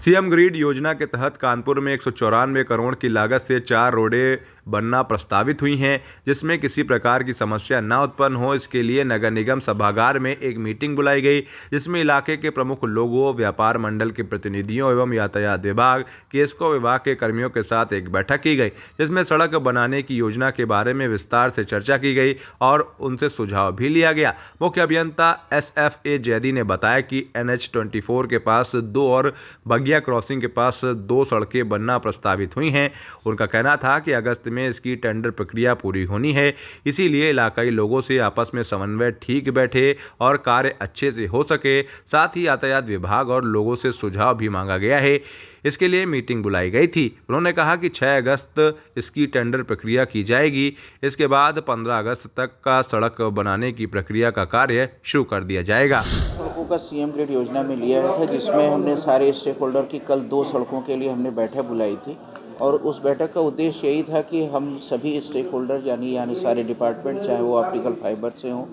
CM grid योजना के तहत कानपुर में 194 करोड़ की लागत से 4 रोडें बनना प्रस्तावित हुई हैं, जिसमें किसी प्रकार की समस्या न उत्पन्न हो इसके लिए नगर निगम सभागार में एक मीटिंग बुलाई गई, जिसमें इलाके के प्रमुख लोगों, व्यापार मंडल के प्रतिनिधियों एवं यातायात विभाग, केस्को विभाग के कर्मियों के साथ एक बैठक की गई, जिसमें सड़क बनाने की योजना के बारे में विस्तार से चर्चा की गई और उनसे सुझाव भी लिया गया। मुख्य अभियंता SFA जैदी ने बताया कि NH-24 के पास 2 और बगिया क्रॉसिंग के पास 2 सड़कें बनना प्रस्तावित हुई हैं। उनका कहना था कि अगस्त में इसकी टेंडर प्रक्रिया पूरी होनी है, इसीलिए इलाकाई लोगों से आपस में समन्वय ठीक बैठे और कार्य अच्छे से हो सके। साथ ही यातायात विभाग और लोगों से सुझाव भी मांगा गया है, इसके लिए मीटिंग बुलाई गई थी। उन्होंने कहा कि 6 अगस्त इसकी टेंडर प्रक्रिया की जाएगी, इसके बाद 15 अगस्त तक का सड़क बनाने की प्रक्रिया का कार्य शुरू कर दिया जाएगा। सड़कों का सीएम ग्रिड योजना में लिया गया था, जिसमें हमने सारे स्टेक होल्डर की कल 2 सड़कों के लिए हमने बैठक बुलाई थी और उस बैठक का उद्देश्य यही था कि हम सभी स्टेक होल्डर यानी सारे डिपार्टमेंट, चाहे वो ऑप्टिकल फाइबर से हों,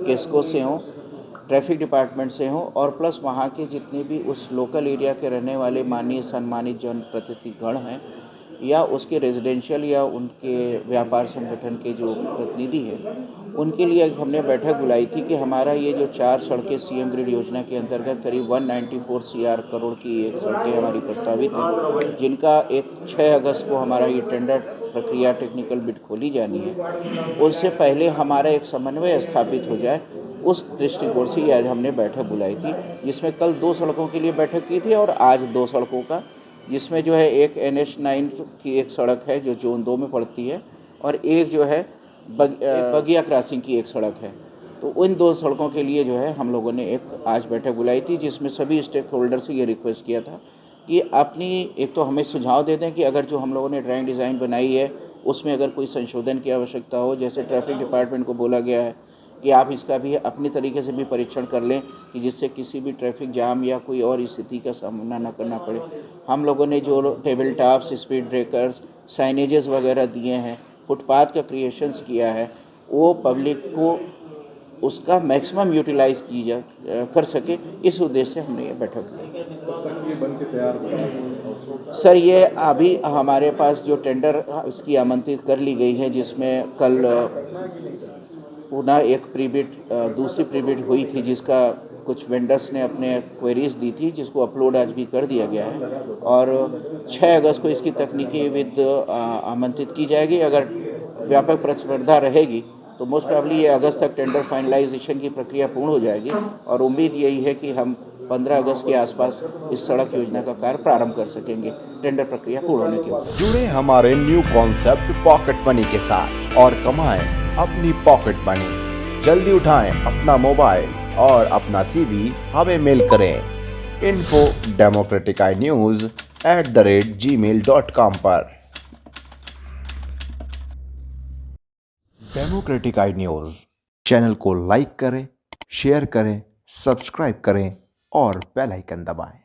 केस्को से हों, ट्रैफिक डिपार्टमेंट से हों और प्लस वहाँ के जितने भी उस लोकल एरिया के रहने वाले माननीय सम्मानित जनप्रतिनिधिगण हैं या उसके रेजिडेंशियल या उनके व्यापार संगठन के जो प्रतिनिधि हैं, उनके लिए हमने बैठक बुलाई थी कि हमारा ये जो 4 सड़कें सीएम ग्रिड योजना के अंतर्गत करीब 194 करोड़ की एक सड़कें हमारी प्रस्तावित हैं, जिनका एक 6 अगस्त को हमारा ये टेंडर प्रक्रिया टेक्निकल बिड खोली जानी है। उससे पहले हमारा एक समन्वय स्थापित हो जाए, उस दृष्टिकोण से आज हमने बैठक बुलाई थी, जिसमें कल 2 सड़कों के लिए बैठक की थी और आज 2 सड़कों का, जिसमें जो है एक NH-9 की एक सड़क है जो जोन 2 में पड़ती है और एक जो है बगिया क्रॉसिंग की एक सड़क है। तो उन 2 सड़कों के लिए जो है हम लोगों ने एक आज बैठक बुलाई थी, जिसमें सभी स्टेक होल्डर से ये रिक्वेस्ट किया था कि अपनी एक तो हमें सुझाव दे दें कि अगर जो हम लोगों ने ड्राइंग डिज़ाइन बनाई है उसमें अगर कोई संशोधन की आवश्यकता हो, जैसे ट्रैफिक डिपार्टमेंट को बोला गया है कि आप इसका भी अपनी तरीके से भी परीक्षण कर लें कि जिससे किसी भी ट्रैफिक जाम या कोई और स्थिति का सामना न करना पड़े। हम लोगों ने जो table tops, speed breakers, signages वगैरह दिए हैं, फुटपाथ का क्रिएशंस किया है, वो पब्लिक को उसका मैक्सिमम यूटिलाइज़ कर सके, इस उद्देश्य से हमने ये बैठक की। सर, ये अभी हमारे पास जो टेंडर इसकी आमंत्रित कर ली गई है, जिसमें कल पुनः एक प्रीबिड दूसरी प्रीबिड हुई थी, जिसका कुछ वेंडर्स ने अपने क्वेरीज दी थी, जिसको अपलोड आज भी कर दिया गया है और 6 अगस्त को इसकी तकनीकी विद आमंत्रित की जाएगी। अगर व्यापक प्रतिस्पर्धा रहेगी तो मोस्ट प्रोबेबली ये अगस्त तक टेंडर फाइनलाइजेशन की प्रक्रिया पूर्ण हो जाएगी और उम्मीद यही है कि हम 15 अगस्त के आसपास इस सड़क योजना का कार्य प्रारंभ कर सकेंगे, टेंडर प्रक्रिया पूर्ण होने के बाद। जुड़े हमारे न्यू कॉन्सेप्ट पॉकेट मनी के साथ और कमाएं अपनी पॉकेट मनी। जल्दी उठाएं अपना मोबाइल और अपना CV हमें मेल करें info@democraticnews@gmail.com पर। डेमोक्रेटिक आई न्यूज़ चैनल को लाइक करें, शेयर करें, सब्सक्राइब करें और बेल आइकन दबाएं।